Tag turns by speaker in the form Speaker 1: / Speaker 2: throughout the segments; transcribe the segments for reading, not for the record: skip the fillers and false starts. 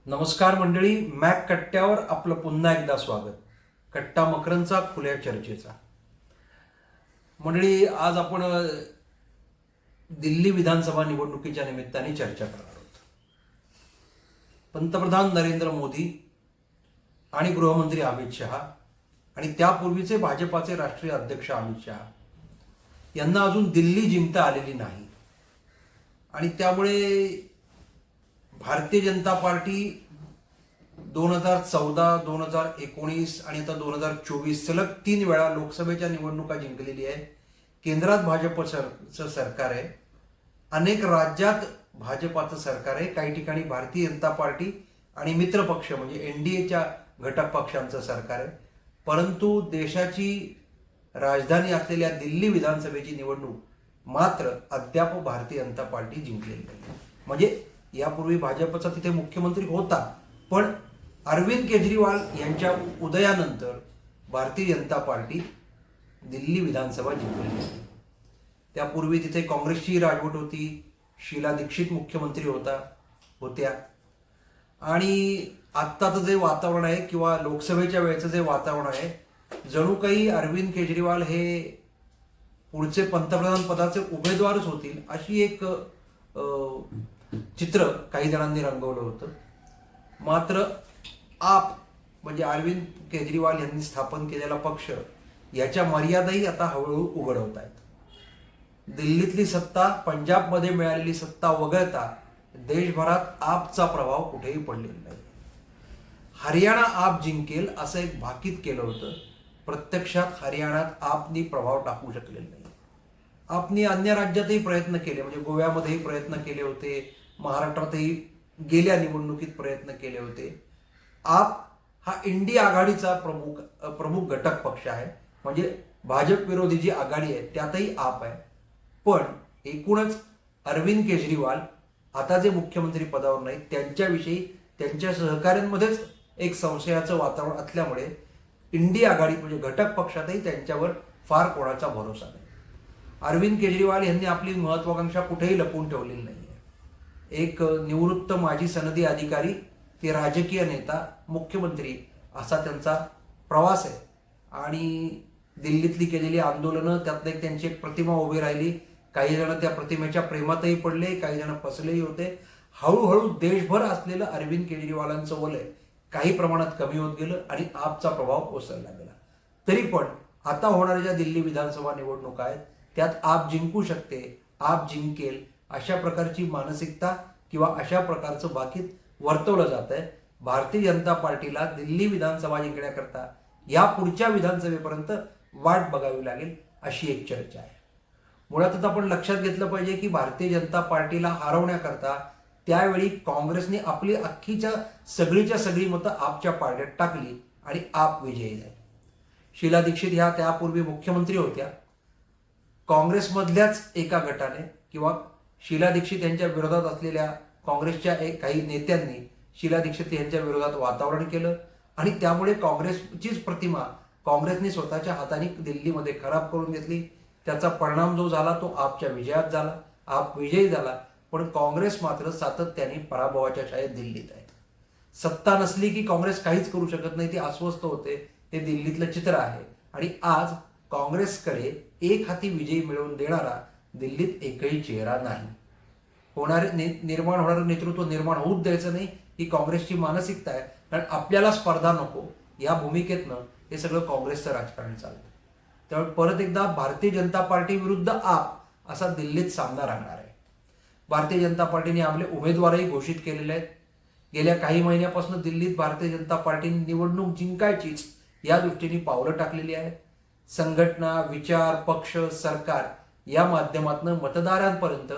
Speaker 1: नमस्कार मंडळी, मॅक कट्ट्यावर आपलं पुन्हा एकदा स्वागत. कट्टा मकरंदचा खुल्या चर्चेचा. मंडळी, आज आपण दिल्ली विधानसभा निवडणुकीच्या निमित्ताने चर्चा करणार आहोत. पंतप्रधान नरेंद्र मोदी आणि गृहमंत्री अमित शहा आणि त्यापूर्वीचे भाजपाचे राष्ट्रीय अध्यक्ष अमित शहा यांना अजून दिल्ली जिंकता आलेली नाही आणि त्यामुळे भारतीय जनता पार्टी 2014, 2019 आणि आता 2024 सलग 3 वेळा लोकसभेच्या निवडणुका जिंकलेली आहे. केंद्रात भाजपचं सरकार आहे, अनेक राज्यात भाजपाचं सरकार आहे, काही ठिकाणी भारतीय जनता पार्टी आणि मित्र पक्ष म्हणजे एनडीएच्या घटक पक्षांचं सरकार आहे. परंतु देशाची राजधानी असलेल्या दिल्ली विधानसभेची निवडणूक मात्र अद्याप भारतीय जनता पार्टी जिंकलेली नाही. म्हणजे यापूर्वी भाजपचा तिथे मुख्यमंत्री होता, पण अरविंद केजरीवाल यांच्या उदयानंतर भारतीय जनता पार्टी दिल्ली विधानसभा जिंकली होती. त्यापूर्वी तिथे काँग्रेसची राजवट होती, शीला दीक्षित मुख्यमंत्री होत्या आणि आत्ताचं जे वातावरण आहे किंवा लोकसभेच्या वेळेचं जे वातावरण आहे, जणू काही अरविंद केजरीवाल हे पुढचे पंतप्रधान पदाचे उमेदवारच होतील अशी एक चित्र काही जणांनी रंगवलं होतं. मात्र आप म्हणजे अरविंद केजरीवाल यांनी स्थापन केलेला पक्ष याच्या मर्यादाही आता हळूहळू उघडवत आहेत. दिल्लीतली सत्ता, पंजाबमध्ये मिळालेली सत्ता वगळता देशभरात आपचा प्रभाव कुठेही पडलेला नाही. हरियाणा आप जिंकेल असं एक भाकीत केलं होतं, प्रत्यक्षात हरियाणात आपनी प्रभाव टाकू शकलेला नाही. आपनी अन्य राज्यातही प्रयत्न केले, म्हणजे गोव्यामध्येही प्रयत्न केले होते, महाराष्ट्रातही गेल्या निवडणुकीत प्रयत्न केले होते. आप हा इंडिया आघाडीचा प्रमुख घटक पक्ष आहे, म्हणजे भाजप विरोधी जी आघाडी आहे त्यातही आप आहे. पण एकूणच अरविंद केजरीवाल आता जे मुख्यमंत्री पदावर नाहीत त्यांच्याविषयी त्यांच्या सहकाऱ्यांमध्येच एक संशयाचं वातावरण असल्यामुळे इंडिया आघाडी म्हणजे घटक पक्षातही त्यांच्यावर फार कोणाचा भरोसा नाही. अरविंद केजरीवाल यांनी आपली महत्वाकांक्षा कुठेही लपवून ठेवलेली नाही आहे. एक निवृत्त माजी सनदी अधिकारी ते राजकीय नेता, मुख्यमंत्री असा त्यांचा प्रवास आहे आणि दिल्लीतली केलेली आंदोलनं, त्यातलं एक त्यांची एक प्रतिमा उभी राहिली. काही जण त्या प्रतिमेच्या प्रेमातही पडले, काही जण फसलेही होते. हळूहळू देशभर असलेलं अरविंद केजरीवालांचं वलय काही प्रमाणात कमी होत गेलं आणि आपचा प्रभाव ओसरला गेला. तरी पण आता होणाऱ्या ज्या दिल्ली विधानसभा निवडणुका आहेत त्यात आप जिंकू शकते, आप जिंकेल अशा प्रकारची मानसिकता किंवा अशा प्रकारचं बाकीत वर्तवलं जात आहे. भारतीय जनता पार्टीला दिल्ली विधानसभा जिंकण्याकरता या पुढच्या विधानसभेपर्यंत वाट बघावी लागेल अशी एक चर्चा आहे. मुळात आता आपण लक्षात घेतलं पाहिजे की भारतीय जनता पार्टीला हरवण्याकरता त्यावेळी काँग्रेसने आपली सगळीच्या सगळी मतं आपच्या पारड्यात टाकली आणि आप विजयी झाले. शीला दीक्षित ह्या त्यापूर्वी मुख्यमंत्री होत्या. काँग्रेसमधल्याच एका गटाने किंवा शीला दीक्षित यांच्या विरोधात असलेल्या काँग्रेसच्या काही नेत्यांनी शीला दीक्षित यांच्या विरोधात वातावरण केलं आणि त्यामुळे काँग्रेसचीच प्रतिमा काँग्रेसने स्वतःच्या हाताने दिल्लीमध्ये खराब करून घेतली. त्याचा परिणाम जो झाला तो आपच्या विजयात झाला, आप विजयी झाला. पण काँग्रेस मात्र सातत्याने पराभवाच्या छायेत दिल्लीत आहे. सत्ता नसली की काँग्रेस काहीच करू शकत नाही, ती अस्वस्थ होते. हे दिल्लीतलं चित्र आहे आणि आज काँग्रेसकडे एक हाती विजयी मिळवून देणारा दिल्लीत एकही चेहरा नाही. निर्माण होणारं नेतृत्व निर्माण होऊच द्यायचं नाही ही काँग्रेसची मानसिकता आहे. कारण आपल्याला स्पर्धा नको या भूमिकेतनं हे सगळं काँग्रेसचं राजकारण चालतं. त्यामुळे परत एकदा भारतीय जनता पार्टी विरुद्ध आप असा दिल्लीत सामना राहणार आहे. भारतीय जनता पार्टीने आपले उमेदवारही घोषित केलेले आहेत. गेल्या काही महिन्यापासून दिल्लीत भारतीय जनता पार्टीने निवडणूक जिंकायचीच या दृष्टीने पावलं टाकलेली आहेत. संघटना, विचार, पक्ष, सरकार या माध्यमातून मतदारांपर्यंत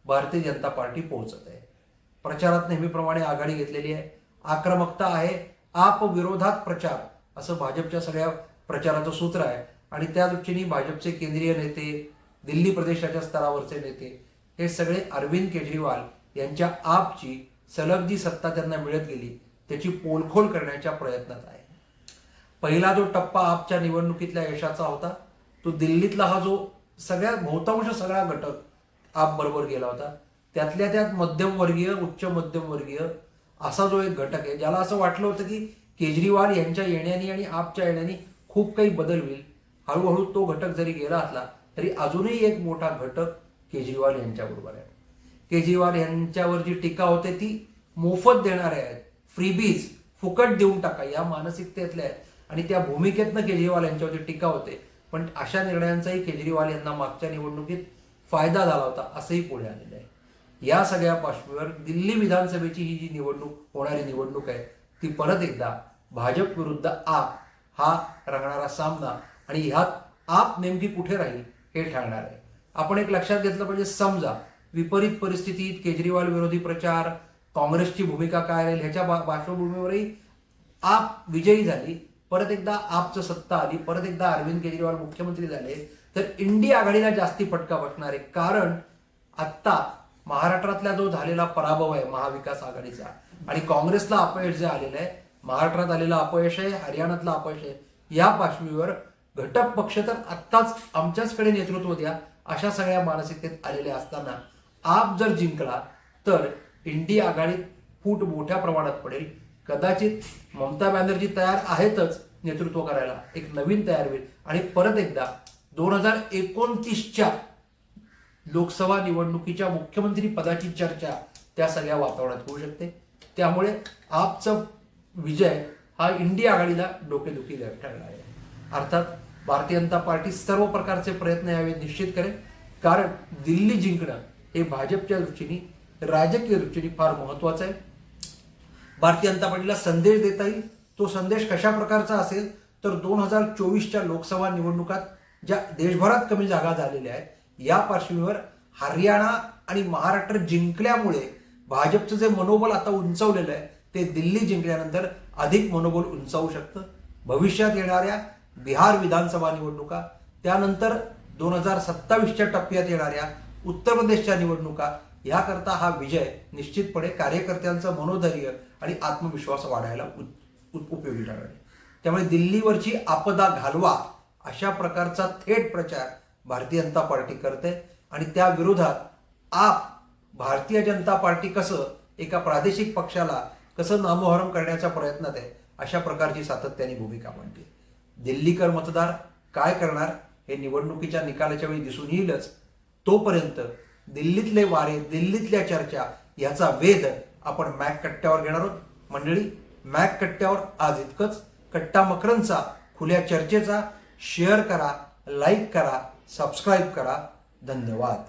Speaker 1: भारतीय जनता पार्टी पोहोचत आहे. प्रचारात नेहमीप्रमाणे आघाडी घेतलेली आहे. आक्रमकता आहे. आप विरोधात प्रचार असं भाजपच्या सगळ्या प्रचाराचं सूत्र आहे आणि त्या दृष्टीने भाजपचे केंद्रीय नेते, दिल्ली प्रदेशाच्या स्तरावरचे नेते हे सगळे अरविंद केजरीवाल यांच्या आपची सलग जी सत्ता त्यांना मिळत गेली त्याची पोलखोल करण्याच्या प्रयत्नात आहे. पहिला जो टप्पा आपच्या निवडणुकीतल्या यशाचा होता तो दिल्लीतला हा जो बहुतांश सगळा घटक आप बरोबर गेला होता. त्यातल्या त्यात मध्यमवर्गीय, उच्च मध्यमवर्गीय असा जो एक घटक आहे, ज्याला असं वाटलं होतं की केजरीवाल यांच्या येण्याने आणि आपच्या येण्याने खूप काही बदल होईल, हळूहळू तो घटक जरी गेला असला तरी अजूनही एक मोठा घटक केजरीवाल यांच्याबरोबर आहे. केजरीवाल यांच्यावर जी टीका होते ती मोफत देणारे आहेत, फ्रीबीज फुकट देऊन टाका या मानसिकतेतल्या आहेत आणि त्या भूमिकेतनं केजरीवाल यांच्यावरती टीका होते. पण अशा निर्णयांचाही केजरीवाल यांना मागच्या निवडणुकीत फायदा झाला होता असंही पुढे आलेलं आहे. या सगळ्या पार्श्वभूमीवर दिल्ली विधानसभेची ही जी निवडणूक होणारी निवडणूक आहे ती परत एकदा भाजप विरुद्ध आप हा रंगणारा सामना आणि ह्यात आप नेमकी कुठे राहील हे ठरणार आहे. आपण एक लक्षात घेतलं पाहिजे, समजा विपरीत परिस्थितीत केजरीवाल विरोधी प्रचार, काँग्रेसची भूमिका काय राहील ह्याच्या पार्श्वभूमीवरही आप विजयी झाली, परत एकदा आपचं सत्ता आली, परत एकदा अरविंद केजरीवाल मुख्यमंत्री झाले, तर इंडिया आघाडीला जास्ती फटका बसणार आहे. कारण आत्ता महाराष्ट्रातला जो झालेला पराभव आहे महाविकास आघाडीचा आणि काँग्रेसला अपयश जे आलेलं आहे, महाराष्ट्रात आलेलं अपयश आहे, हरियाणातलं अपयश आहे, या पार्श्वभूमीवर घटक पक्ष तर आत्ताच आमच्याचकडे नेतृत्व द्या अशा सगळ्या मानसिकतेत आलेले असताना आप जर जिंकला तर इंडिया आघाडीत फूट मोठ्या प्रमाणात पडेल. कदाचित ममता बॅनर्जी तयार आहेतच नेतृत्व करायला, एक नवीन तयार होईल आणि परत एकदा 2029च्या लोकसभा निवडणुकीच्या मुख्यमंत्री पदाची चर्चा त्या सगळ्या वातावरणात होऊ शकते. त्यामुळे आपचा विजय हा इंडिया आघाडीला डोकेदुखी ठरणार आहे. अर्थात भारतीय जनता पार्टी सर्व प्रकारचे प्रयत्न यावेळी निश्चित करेल, कारण दिल्ली जिंकणं हे भाजपच्या दृष्टीने, राजकीय दृष्टीने फार महत्वाचं आहे. भारतीय जनता पार्टीला संदेश देता येईल. तो संदेश कशा प्रकारचा असेल तर 2024च्या लोकसभा निवडणुकात ज्या देशभरात कमी जागा झालेल्या आहेत या पार्श्वभूमीवर हरियाणा आणि महाराष्ट्र जिंकल्यामुळे भाजपचं जे मनोबल आता उंचावलेलं आहे ते दिल्ली जिंकल्यानंतर अधिक मनोबल उंचावू शकतं. भविष्यात येणाऱ्या बिहार विधानसभा निवडणुका, त्यानंतर 2027च्या टप्प्यात येणाऱ्या उत्तर प्रदेशच्या निवडणुका, याकरता हा विजय निश्चितपणे कार्यकर्त्यांचं मनोधैर्य आणि आत्मविश्वास वाढायला उपयोगी ठरणार आहे. त्यामुळे दिल्लीवरची आपदा घालवा अशा प्रकारचा थेट प्रचार भारतीय जनता पार्टी करते आणि त्या विरोधात आप भारतीय जनता पार्टी कसं एका प्रादेशिक पक्षाला कसं नामोहरम करण्याच्या प्रयत्नात आहे अशा प्रकारची सातत्याने भूमिका मांडते. दिल्लीकर मतदार काय करणार हे निवडणुकीच्या निकालाच्या वेळी दिसून येईलच. तोपर्यंत दिल्लीतले वारे, दिल्लीतल्या चर्चा याचा वेध आपण मॅक कट्ट्यावर घेणार आहोत. मंडळी, मॅक कट्ट्यावर आज इतकंच. कट्टा मकरंदचा खुल्या चर्चेचा शेअर करा, लाईक करा, सबस्क्राईब करा. धन्यवाद.